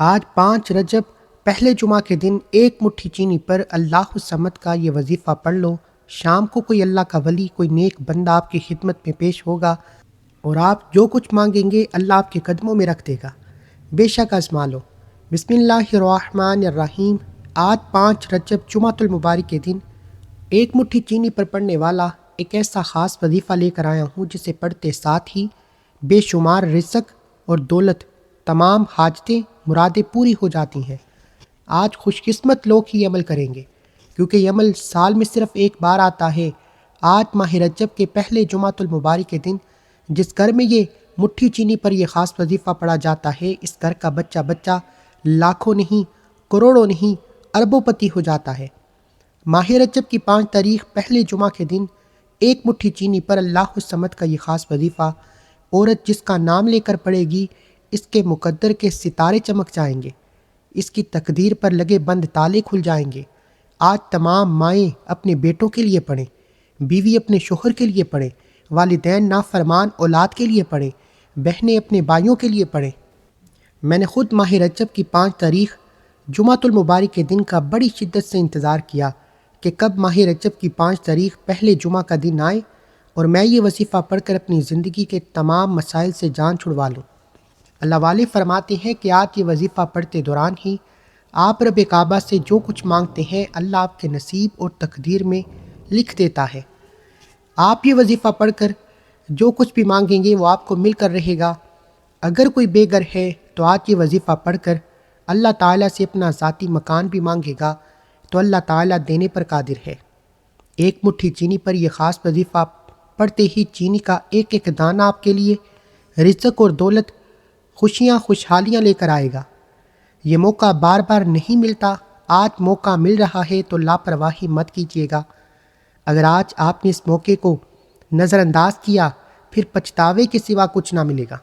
آج 5 رجب پہلے جمعہ کے دن ایک مٹھی چینی پر اللہ الصمد کا یہ وظیفہ پڑھ لو۔ شام کو کوئی اللہ کا ولی، کوئی نیک بندہ آپ کی خدمت میں پیش ہوگا اور آپ جو کچھ مانگیں گے اللہ آپ کے قدموں میں رکھ دے گا۔ بے شک آزما لو۔ بسم اللہ الرحمن الرحیم۔ آج 5 رجب جمعۃ المبارک کے دن ایک مٹھی چینی پر پڑھنے والا ایک ایسا خاص وظیفہ لے کر آیا ہوں جسے پڑھتے ساتھ ہی بے شمار رزق اور دولت، تمام حاجتیں، مرادیں پوری ہو جاتی ہیں۔ آج خوش قسمت لوگ ہی عمل کریں گے کیونکہ یہ عمل سال میں صرف ایک بار آتا ہے۔ آج ماہ رجب کے پہلے جمعۃ المبارک کے دن جس گھر میں یہ مٹھی چینی پر یہ خاص وظیفہ پڑھا جاتا ہے، اس گھر کا بچہ بچہ لاکھوں نہیں، کروڑوں نہیں، اربوں پتی ہو جاتا ہے۔ ماہ رجب کی 5 تاریخ پہلے جمعہ کے دن ایک مٹھی چینی پر اللہ الصمد کا یہ خاص وظیفہ عورت جس کا نام لے کر پڑھے گی، اس کے مقدر کے ستارے چمک جائیں گے، اس کی تقدیر پر لگے بند تالے کھل جائیں گے۔ آج تمام مائیں اپنے بیٹوں کے لیے پڑھیں، بیوی اپنے شوہر کے لیے پڑھیں، والدین نافرمان اولاد کے لیے پڑھیں، بہنیں اپنے بھائیوں کے لیے پڑھیں۔ میں نے خود ماہ رجب کی 5 تاریخ جمعۃ المبارک کے دن کا بڑی شدت سے انتظار کیا کہ کب ماہ رجب کی 5 تاریخ پہلے جمعہ کا دن آئے اور میں یہ وظیفہ پڑھ کر اپنی زندگی کے تمام مسائل سے جان چھڑوا لوں۔ اللہ والے فرماتے ہیں کہ آج یہ وظیفہ پڑھتے دوران ہی آپ رب کعبہ سے جو کچھ مانگتے ہیں اللہ آپ کے نصیب اور تقدیر میں لکھ دیتا ہے۔ آپ یہ وظیفہ پڑھ کر جو کچھ بھی مانگیں گے وہ آپ کو مل کر رہے گا۔ اگر کوئی بے گھر ہے تو آج یہ وظیفہ پڑھ کر اللہ تعالیٰ سے اپنا ذاتی مکان بھی مانگے گا تو اللہ تعالیٰ دینے پر قادر ہے۔ ایک مٹھی چینی پر یہ خاص وظیفہ پڑھتے ہی چینی کا ایک ایک دانہ آپ کے لیے رزق اور دولت، خوشیاں، خوشحالیاں لے کر آئے گا۔ یہ موقع بار بار نہیں ملتا۔ آج موقع مل رہا ہے تو لاپرواہی مت کیجیے گا۔ اگر آج آپ نے اس موقع کو نظر انداز کیا پھر پچھتاوے کے سوا کچھ نہ ملے گا۔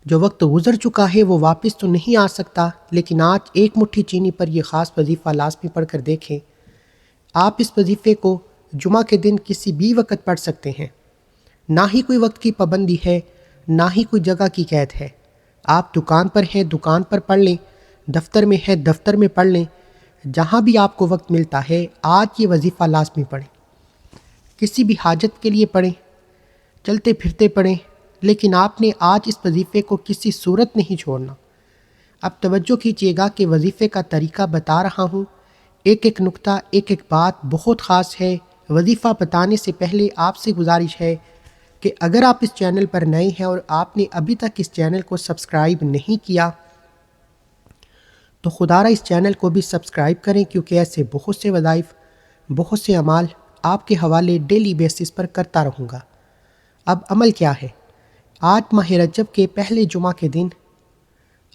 جو وقت گزر چکا ہے وہ واپس تو نہیں آ سکتا، لیکن آج ایک مٹھی چینی پر یہ خاص وظیفہ لازمی پڑھ کر دیکھیں۔ آپ اس وظیفے کو جمعہ کے دن کسی بھی وقت پڑھ سکتے ہیں، نہ ہی کوئی وقت کی پابندی ہے، نہ ہی کوئی جگہ کی قید ہے۔ آپ دکان پر ہیں، دکان پر پڑھ لیں، دفتر میں ہیں، دفتر میں پڑھ لیں، جہاں بھی آپ کو وقت ملتا ہے آج یہ وظیفہ لازمی پڑھیں۔ کسی بھی حاجت کے لیے پڑھیں، چلتے پھرتے پڑھیں، لیکن آپ نے آج اس وظیفے کو کسی صورت نہیں چھوڑنا۔ اب توجہ کیجیے گا کہ وظیفے کا طریقہ بتا رہا ہوں، ایک ایک نقطہ، ایک ایک بات بہت خاص ہے۔ وظیفہ بتانے سے پہلے آپ سے گزارش ہے کہ اگر آپ اس چینل پر نئے ہیں اور آپ نے ابھی تک اس چینل کو سبسکرائب نہیں کیا تو خدارہ اس چینل کو بھی سبسکرائب کریں، کیونکہ ایسے بہت سے وظائف، بہت سے اعمال آپ کے حوالے ڈیلی بیسس پر کرتا رہوں گا۔ اب عمل کیا ہے؟ آج ماہ رجب کے پہلے جمعہ کے دن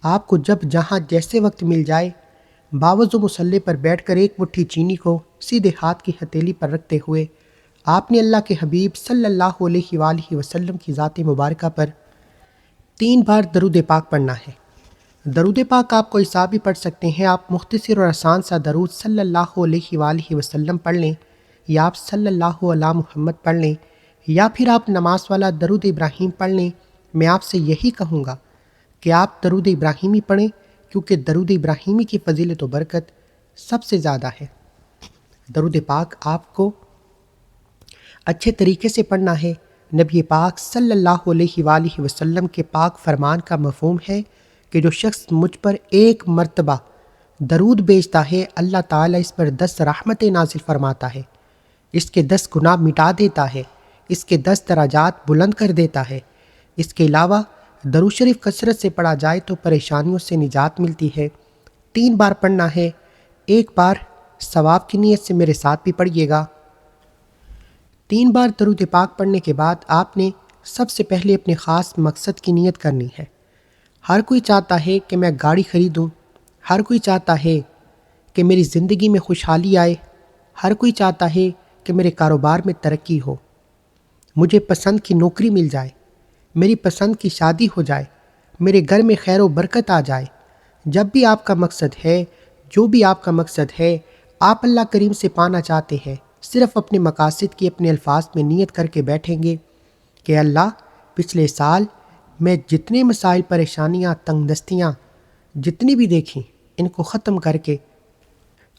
آپ کو جب جہاں جیسے وقت مل جائے باوضو مصلی پر بیٹھ کر ایک مٹھی چینی کو سیدھے ہاتھ کی ہتھیلی پر رکھتے ہوئے آپ نے اللہ کے حبیب صلی اللہ علیہ وآلہ وسلم کی ذات مبارکہ پر 3 بار درود پاک پڑھنا ہے۔ درود پاک آپ کوئی سا بھی پڑھ سکتے ہیں۔ آپ مختصر اور آسان سا درود صلی اللہ علیہ وآلہ وسلم پڑھ لیں، یا آپ صلی اللہ علی محمد پڑھ لیں، یا پھر آپ نماز والا درود ابراہیم پڑھ لیں۔ میں آپ سے یہی کہوں گا کہ آپ درود ابراہیمی پڑھیں، کیونکہ درود ابراہیمی کی فضیلت و برکت سب سے زیادہ ہے۔ درود پاک آپ کو اچھے طریقے سے پڑھنا ہے۔ نبی پاک صلی اللہ علیہ وآلہ وسلم کے پاک فرمان کا مفہوم ہے کہ جو شخص مجھ پر ایک مرتبہ درود بھیجتا ہے اللہ تعالیٰ اس پر 10 رحمتیں نازل فرماتا ہے، اس کے 10 گناہ مٹا دیتا ہے، اس کے 10 درجات بلند کر دیتا ہے۔ اس کے علاوہ درود شریف کثرت سے پڑھا جائے تو پریشانیوں سے نجات ملتی ہے۔ 3 بار پڑھنا ہے، ایک بار ثواب کی نیت سے میرے ساتھ بھی پڑھیے گا۔ 3 بار درود پاک پڑھنے کے بعد آپ نے سب سے پہلے اپنے خاص مقصد کی نیت کرنی ہے۔ ہر کوئی چاہتا ہے کہ میں گاڑی خریدوں، ہر کوئی چاہتا ہے کہ میری زندگی میں خوشحالی آئے، ہر کوئی چاہتا ہے کہ میرے کاروبار میں ترقی ہو، مجھے پسند کی نوکری مل جائے، میری پسند کی شادی ہو جائے، میرے گھر میں خیر و برکت آ جائے۔ جب بھی آپ کا مقصد ہے، جو بھی آپ کا مقصد ہے، آپ اللہ کریم سے پانا چاہتے ہیں، صرف اپنے مقاصد کی اپنے الفاظ میں نیت کر کے بیٹھیں گے کہ اللہ پچھلے سال میں جتنے مسائل، پریشانیاں، تنگ دستیاں، جتنی بھی دیکھیں ان کو ختم کر کے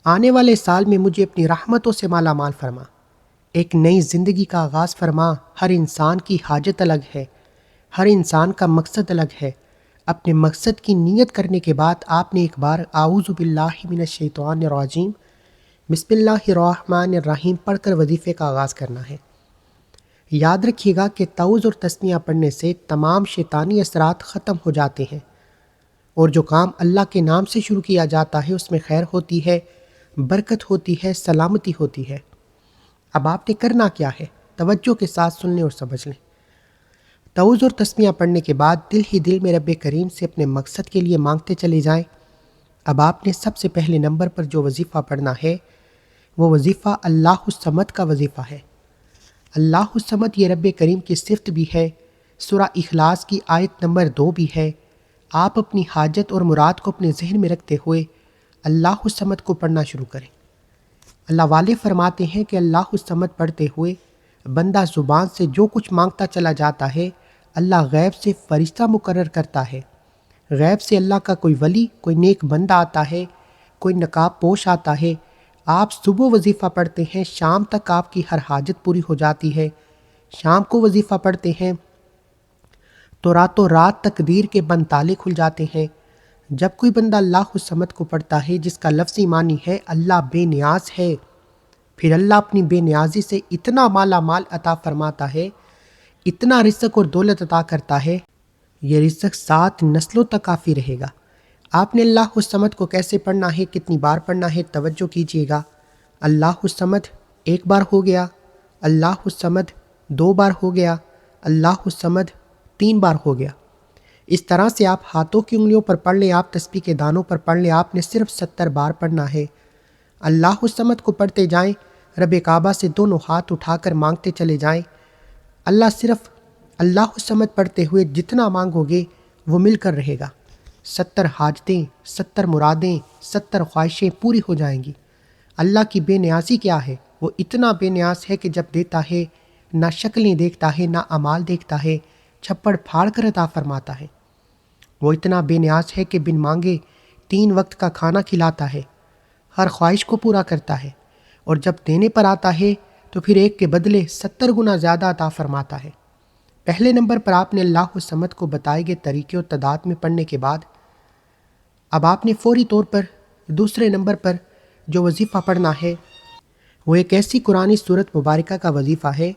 آنے والے سال میں مجھے اپنی رحمتوں سے مالا مال فرما، ایک نئی زندگی کا آغاز فرما۔ ہر انسان کی حاجت الگ ہے، ہر انسان کا مقصد الگ ہے۔ اپنے مقصد کی نیت کرنے کے بعد آپ نے ایک بار اعوذ باللہ من الشیطان الرجیم بسم اللہ الرحمن الرحیم پڑھ کر وظیفے کا آغاز کرنا ہے۔ یاد رکھیے گا کہ تعوذ اور تسمیہ پڑھنے سے تمام شیطانی اثرات ختم ہو جاتے ہیں، اور جو کام اللہ کے نام سے شروع کیا جاتا ہے اس میں خیر ہوتی ہے، برکت ہوتی ہے، سلامتی ہوتی ہے۔ اب آپ نے کرنا کیا ہے، توجہ کے ساتھ سن لیں اور سمجھ لیں۔ تعوذ اور تسمیہ پڑھنے کے بعد دل ہی دل میں رب کریم سے اپنے مقصد کے لیے مانگتے چلے جائیں۔ اب آپ نے سب سے پہلے نمبر پر جو وظیفہ پڑھنا ہے وہ وظیفہ اللہ الصمد کا وظیفہ ہے۔ اللہ الصمد یہ رب کریم کی صفت بھی ہے، سورہ اخلاص کی آیت نمبر 2 بھی ہے۔ آپ اپنی حاجت اور مراد کو اپنے ذہن میں رکھتے ہوئے اللہ الصمد کو پڑھنا شروع کریں۔ اللہ والے فرماتے ہیں کہ اللہ الصمد پڑھتے ہوئے بندہ زبان سے جو کچھ مانگتا چلا جاتا ہے اللہ غیب سے فرشتہ مقرر کرتا ہے۔ غیب سے اللہ کا کوئی ولی، کوئی نیک بندہ آتا ہے، کوئی نقاب پوش آتا ہے۔ آپ صبح وظیفہ پڑھتے ہیں، شام تک آپ کی ہر حاجت پوری ہو جاتی ہے۔ شام کو وظیفہ پڑھتے ہیں تو راتوں رات تقدیر کے بند تالے کھل جاتے ہیں۔ جب کوئی بندہ اللہ الصمد کو پڑھتا ہے جس کا لفظی معنی ہے اللہ بے نیاز ہے، پھر اللہ اپنی بے نیازی سے اتنا مالا مال عطا فرماتا ہے، اتنا رزق اور دولت عطا کرتا ہے، یہ رزق 7 نسلوں تک کافی رہے گا۔ آپ نے اللہ الصمد کو کیسے پڑھنا ہے، کتنی بار پڑھنا ہے، توجہ کیجیے گا۔ اللہ الصمد 1 بار ہو گیا، اللہ الصمد 2 بار ہو گیا، اللہ الصمد 3 بار ہو گیا۔ اس طرح سے آپ ہاتھوں کی انگلیوں پر پڑھ لیں، آپ تسبیح کے دانوں پر پڑھ لیں، آپ نے صرف 70 بار پڑھنا ہے۔ اللہ الصمد کو پڑھتے جائیں، رب کعبہ سے دونوں ہاتھ اٹھا کر مانگتے چلے جائیں۔ اللہ صرف اللہ الصمد پڑھتے ہوئے جتنا مانگو گے وہ مل کر رہے گا۔ 70 حاجتیں، 70 مرادیں، 70 خواہشیں پوری ہو جائیں گی۔ اللہ کی بے نیازی کیا ہے؟ وہ اتنا بے نیاز ہے کہ جب دیتا ہے نہ شکلیں دیکھتا ہے، نہ اعمال دیکھتا ہے، چھپڑ پھاڑ کر عطا فرماتا ہے۔ وہ اتنا بے نیاز ہے کہ بن مانگے 3 وقت کا کھانا کھلاتا ہے، ہر خواہش کو پورا کرتا ہے، اور جب دینے پر آتا ہے تو پھر ایک کے بدلے 70 گنا زیادہ عطا فرماتا ہے۔ پہلے نمبر پر آپ نے اللہ الصمد کو بتائے گئے طریقے اور تعداد میں پڑھنے کے بعد اب آپ نے فوری طور پر دوسرے نمبر پر جو وظیفہ پڑھنا ہے وہ ایک ایسی قرآنی سورت مبارکہ کا وظیفہ ہے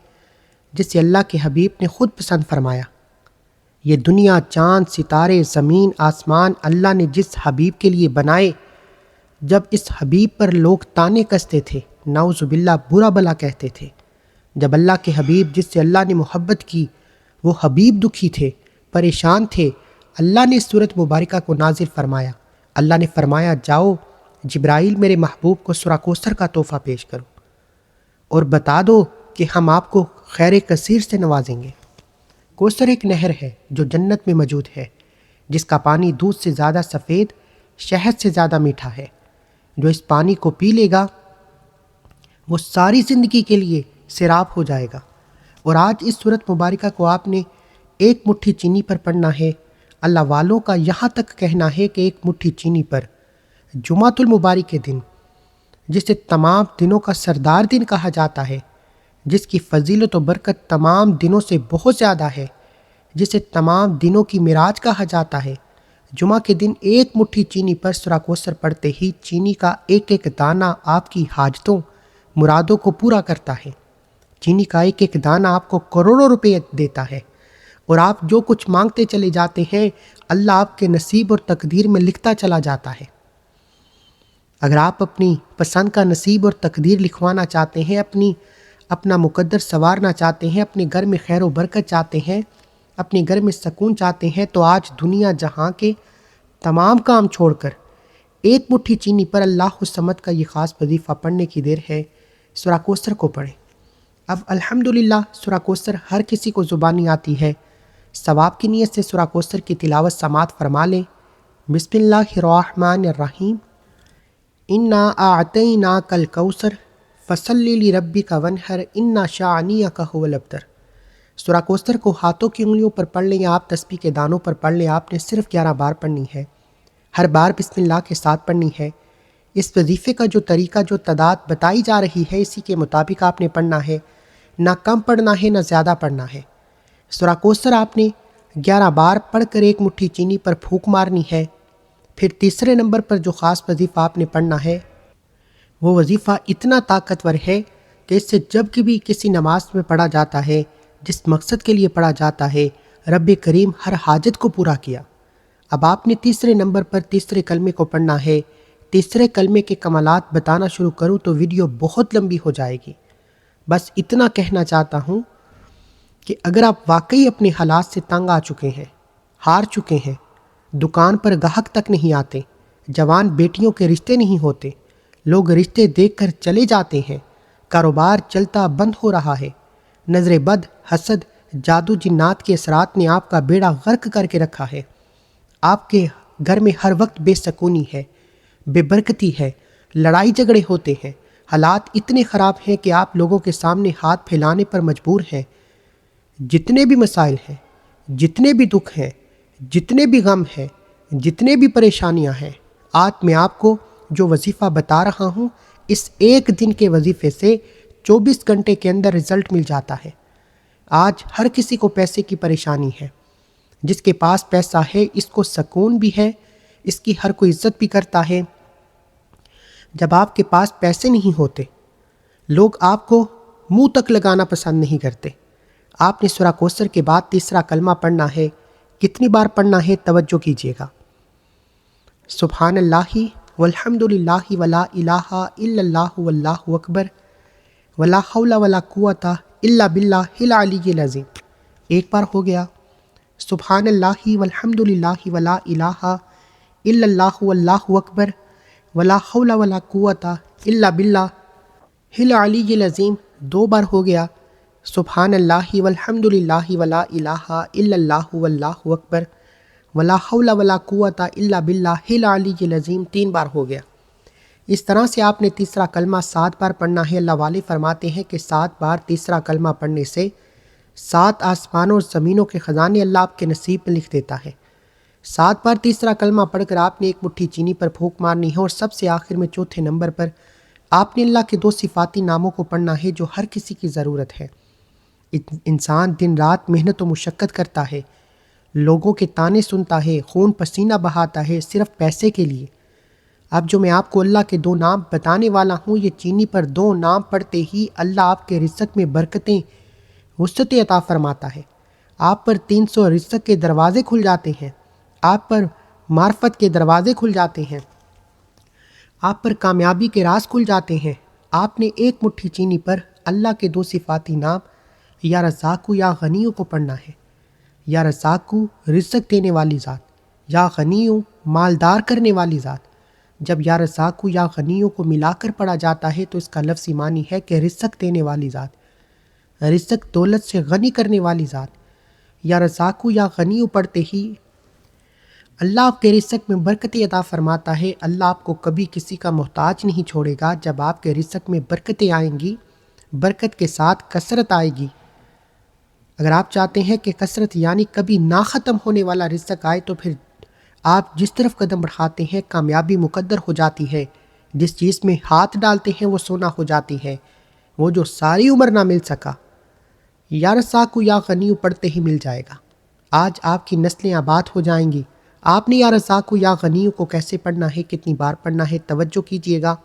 جسے اللہ کے حبیب نے خود پسند فرمایا۔ یہ دنیا، چاند، ستارے، زمین، آسمان اللہ نے جس حبیب کے لیے بنائے، جب اس حبیب پر لوگ تانے کستے تھے، نعوذ باللہ برا بلا کہتے تھے، جب اللہ کے حبیب جس سے اللہ نے محبت کی وہ حبیب دکھی تھے، پریشان تھے، اللہ نے اس سورت مبارکہ کو نازل فرمایا۔ اللہ نے فرمایا جاؤ جبرائیل میرے محبوب کو سورہ کوثر کا تحفہ پیش کرو اور بتا دو کہ ہم آپ کو خیر کثیر سے نوازیں گے۔ کوثر ایک نہر ہے جو جنت میں موجود ہے، جس کا پانی دودھ سے زیادہ سفید، شہد سے زیادہ میٹھا ہے۔ جو اس پانی کو پی لے گا وہ ساری زندگی کے لیے سیراب ہو جائے گا۔ اور آج اس سورت مبارکہ کو آپ نے 1 مٹھی چینی پر پڑھنا ہے۔ اللہ والوں کا یہاں تک کہنا ہے کہ 1 مٹھی چینی پر جمعۃ المبارک کے دن، جسے تمام دنوں کا سردار دن کہا جاتا ہے، جس کی فضیلت و برکت تمام دنوں سے بہت زیادہ ہے، جسے تمام دنوں کی معراج کہا جاتا ہے، جمعہ کے دن 1 مٹھی چینی پر سورہ کوثر پڑھتے ہی چینی کا ایک ایک دانہ آپ کی حاجتوں، مرادوں کو پورا کرتا ہے۔ چینی کا ایک ایک دانہ آپ کو کروڑوں روپے دیتا ہے، اور آپ جو کچھ مانگتے چلے جاتے ہیں اللہ آپ کے نصیب اور تقدیر میں لکھتا چلا جاتا ہے۔ اگر آپ اپنی پسند کا نصیب اور تقدیر لکھوانا چاہتے ہیں، اپنا مقدر سنوارنا چاہتے ہیں، اپنے گھر میں خیر و برکت چاہتے ہیں، اپنے گھر میں سکون چاہتے ہیں، تو آج دنیا جہاں کے تمام کام چھوڑ کر 1 مٹھی چینی پر اللہ الصمد کا یہ خاص وظیفہ پڑھنے کی دیر ہے۔ سورہ کوثر کو پڑھیں۔ اب الحمدللہ سورہ کوثر ہر کسی کو زبانی آتی ہے۔ ثواب کی نیت سے سورہ کوثر کی تلاوت سماعت فرما لیں۔ بسم اللہ الرحمن الرحیم، انا اعطیناک الکوثر فصلی لربک وانحر ان شانئک ھو الابتر۔ سورہ کوثر کو ہاتھوں کی انگلیوں پر پڑھ لیں یا آپ تسبیح کے دانوں پر پڑھ لیں، آپ نے صرف 11 بار پڑھنی ہے۔ ہر بار بسم اللہ کے ساتھ پڑھنی ہے۔ اس وظیفے کا جو طریقہ، جو تعداد بتائی جا رہی ہے، اسی کے مطابق آپ نے پڑھنا ہے، نہ کم پڑھنا ہے نہ زیادہ پڑھنا ہے۔ سورہ کوثر آپ نے 11 بار پڑھ کر ایک مٹھی چینی پر پھونک مارنی ہے۔ پھر تیسرے نمبر پر جو خاص وظیفہ آپ نے پڑھنا ہے، وہ وظیفہ اتنا طاقتور ہے کہ اس سے جب بھی کسی نماز میں پڑھا جاتا ہے، جس مقصد کے لیے پڑھا جاتا ہے، رب کریم ہر حاجت کو پورا کیا۔ اب آپ نے تیسرے نمبر پر تیسرے کلمے کو پڑھنا ہے۔ تیسرے کلمے کے کمالات بتانا شروع کروں تو ویڈیو بہت لمبی ہو جائے گی۔ بس اتنا کہنا چاہتا ہوں کہ اگر آپ واقعی اپنے حالات سے تنگ آ چکے ہیں، ہار چکے ہیں، دکان پر گاہک تک نہیں آتے، جوان بیٹیوں کے رشتے نہیں ہوتے، لوگ رشتے دیکھ کر چلے جاتے ہیں، کاروبار چلتا بند ہو رہا ہے، نظر بد، حسد، جادو جنات کے اثرات نے آپ کا بیڑا غرق کر کے رکھا ہے، آپ کے گھر میں ہر وقت بے سکونی ہے، بے برکتی ہے، لڑائی جھگڑے ہوتے ہیں، حالات اتنے خراب ہیں کہ آپ لوگوں کے سامنے ہاتھ پھیلانے پر مجبور ہیں۔ جتنے بھی مسائل ہیں، جتنے بھی دکھ ہیں، جتنے بھی غم ہیں، جتنے بھی پریشانیاں ہیں، آج میں آپ کو جو وظیفہ بتا رہا ہوں، اس ایک دن کے وظیفے سے 24 گھنٹے کے اندر رزلٹ مل جاتا ہے۔ آج ہر کسی کو پیسے کی پریشانی ہے۔ جس کے پاس پیسہ ہے اس کو سکون بھی ہے، اس کی ہر کوئی عزت بھی کرتا ہے۔ جب آپ کے پاس پیسے نہیں ہوتے، لوگ آپ کو منہ تک لگانا پسند نہیں کرتے۔ آپ نے سورہ کوثر کے بعد تیسرا کلمہ پڑھنا ہے۔ کتنی بار پڑھنا ہے توجہ کیجیے گا۔ سبحان اللہ والحمد للہ ولا الہ الا اللہ واللہ اکبر ولا حول ولا قوت الا باللہ العلی العظیم۔ ایک بار ہو گیا۔ سبحان اللہ والحمد للہ ولا الہ الا اللہ واللہ اکبر ولا حول ولا قوت الا باللہ العلی العظیم۔ 2 بار ہو گیا۔ سبحان اللہ والحمد للہ ولا الہ الا اللہ واللہ اکبر ولا حول ولا قوت الا باللہ العلی العظیم۔ 3 بار ہو گیا۔ اس طرح سے آپ نے تیسرا کلمہ 7 بار پڑھنا ہے۔ اللہ والے فرماتے ہیں کہ 7 بار تیسرا کلمہ پڑھنے سے 7 آسمانوں اور زمینوں کے خزانے اللہ آپ کے نصیب میں لکھ دیتا ہے۔ 7 بار تیسرا کلمہ پڑھ کر آپ نے ایک مٹھی چینی پر پھونک مارنی ہے، اور سب سے آخر میں چوتھے نمبر پر آپ نے اللہ کے 2 صفاتی ناموں کو پڑھنا ہے جو ہر کسی کی ضرورت ہے۔ انسان دن رات محنت و مشقت کرتا ہے، لوگوں کے طعنے سنتا ہے، خون پسینہ بہاتا ہے صرف پیسے کے لیے۔ اب جو میں آپ کو اللہ کے 2 نام بتانے والا ہوں، یہ چینی پر 2 نام پڑھتے ہی اللہ آپ کے رزق میں برکتیں، وسعتیں عطا فرماتا ہے۔ آپ پر 300 رزق کے دروازے کھل جاتے ہیں، آپ پر معرفت کے دروازے کھل جاتے ہیں، آپ پر کامیابی کے راز کھل جاتے ہیں۔ آپ نے ایک مٹھی چینی پر اللہ کے 2 صفاتی نام یا رزاق یا غنیوں کو پڑھنا ہے۔ یا رزاق رزق دینے والی ذات، یا غنیوں مالدار کرنے والی ذات۔ جب یا رزاق یا غنیوں کو ملا کر پڑھا جاتا ہے تو اس کا لفظی معنی ہے کہ رزق دینے والی ذات، رزق دولت سے غنی کرنے والی ذات۔ یا رزاق یا غنیوں پڑھتے ہی اللہ آپ کے رزق میں برکتیں عطا فرماتا ہے۔ اللہ آپ کو کبھی کسی کا محتاج نہیں چھوڑے گا۔ جب آپ کے رزق میں برکتیں آئیں گی، برکت کے ساتھ کثرت آئے گی۔ اگر آپ چاہتے ہیں کہ کثرت یعنی کبھی نہ ختم ہونے والا رزق آئے تو پھر آپ جس طرف قدم بڑھاتے ہیں کامیابی مقدر ہو جاتی ہے۔ جس چیز میں ہاتھ ڈالتے ہیں وہ سونا ہو جاتی ہے، وہ جو ساری عمر نہ مل سکا، یا رزاق یا غنی پڑھتے ہی مل جائے گا۔ آج آپ کی نسلیں آباد ہو جائیں گی۔ آپ نے یا رزاق یا غنی کو کیسے پڑھنا ہے، کتنی بار پڑھنا ہے، توجہ کیجیے گا۔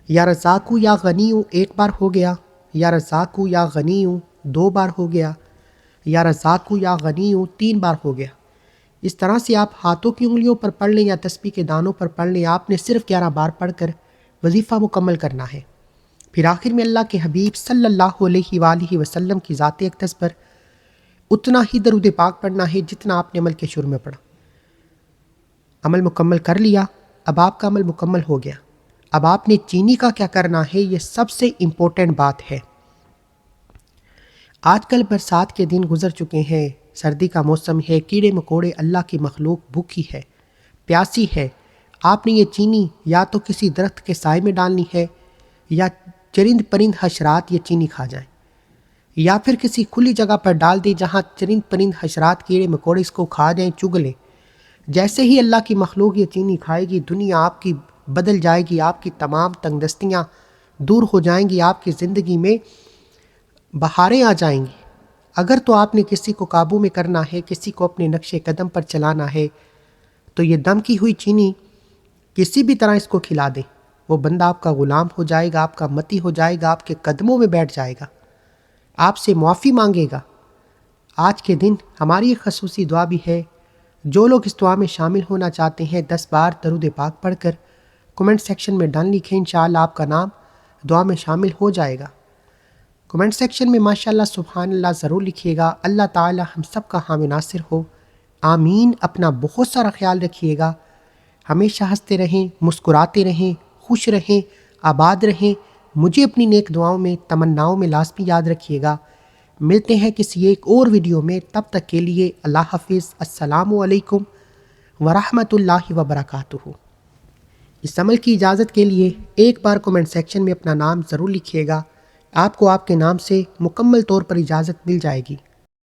یا رزاق یا غنی 1 بار ہو گیا۔ یا رزاق یا غنی 2 بار ہو گیا۔ یا رزاق یا غنی 3 بار ہو گیا۔ اس طرح سے آپ ہاتھوں کی انگلیوں پر پڑھ لیں یا تسبیح کے دانوں پر پڑھ لیں، آپ نے صرف 11 بار پڑھ کر وظیفہ مکمل کرنا ہے۔ پھر آخر میں اللہ کے حبیب صلی اللہ علیہ وآلہ وسلم کی ذات اقدس پر اتنا ہی درود پاک پڑھنا ہے جتنا آپ نے عمل کے شروع میں پڑھا۔ عمل مکمل کر لیا، اب آپ کا عمل مکمل ہو گیا۔ اب آپ نے چینی کا کیا کرنا ہے، یہ سب سے امپورٹنٹ بات ہے۔ آج کل برسات کے دن گزر چکے ہیں، سردی کا موسم ہے، کیڑے مکوڑے، اللہ کی مخلوق بھوکی ہے، پیاسی ہے۔ آپ نے یہ چینی یا تو کسی درخت کے سائے میں ڈالنی ہے، یا چرند پرند حشرات یہ چینی کھا جائیں، یا پھر کسی کھلی جگہ پر ڈال دیں جہاں چرند پرند حشرات کیڑے مکوڑے اس کو کھا جائیں، چگ لیں۔ جیسے ہی اللہ کی مخلوق یہ چینی کھائے گی دنیا آپ کی بدل جائے گی، آپ کی تمام تنگ دستیاں دور ہو جائیں گی، آپ کی زندگی میں بہاریں آ جائیں گی۔ اگر تو آپ نے کسی کو قابو میں کرنا ہے، کسی کو اپنے نقش قدم پر چلانا ہے، تو یہ دم کی ہوئی چینی کسی بھی طرح اس کو کھلا دیں، وہ بندہ آپ کا غلام ہو جائے گا، آپ کا متی ہو جائے گا، آپ کے قدموں میں بیٹھ جائے گا، آپ سے معافی مانگے گا۔ آج کے دن ہماری ایک خصوصی دعا بھی ہے، جو لوگ اس دعا میں شامل ہونا چاہتے ہیں 10 بار درود پاک پڑھ کر کمنٹ سیکشن میں ڈن لکھیں، انشاءاللہ آپ کا نام دعا میں شامل ہو جائے گا۔ کمنٹ سیکشن میں ماشاءاللہ سبحان اللہ ضرور لکھیے گا۔ اللہ تعالی ہم سب کا حامی ناصر ہو، آمین۔ اپنا بہت سارا خیال رکھیے گا، ہمیشہ ہنستے رہیں، مسکراتے رہیں، خوش رہیں، آباد رہیں۔ مجھے اپنی نیک دعاؤں میں، تمناؤں میں لازمی یاد رکھیے گا۔ ملتے ہیں کسی ایک اور ویڈیو میں، تب تک کے لیے اللہ حافظ۔ السلام علیکم ورحمۃ اللہ وبرکاتہ۔ اس عمل کی اجازت کے لیے ایک بار کمنٹ سیکشن میں اپنا نام ضرور لکھیے گا، آپ کو آپ کے نام سے مکمل طور پر اجازت مل جائے گی۔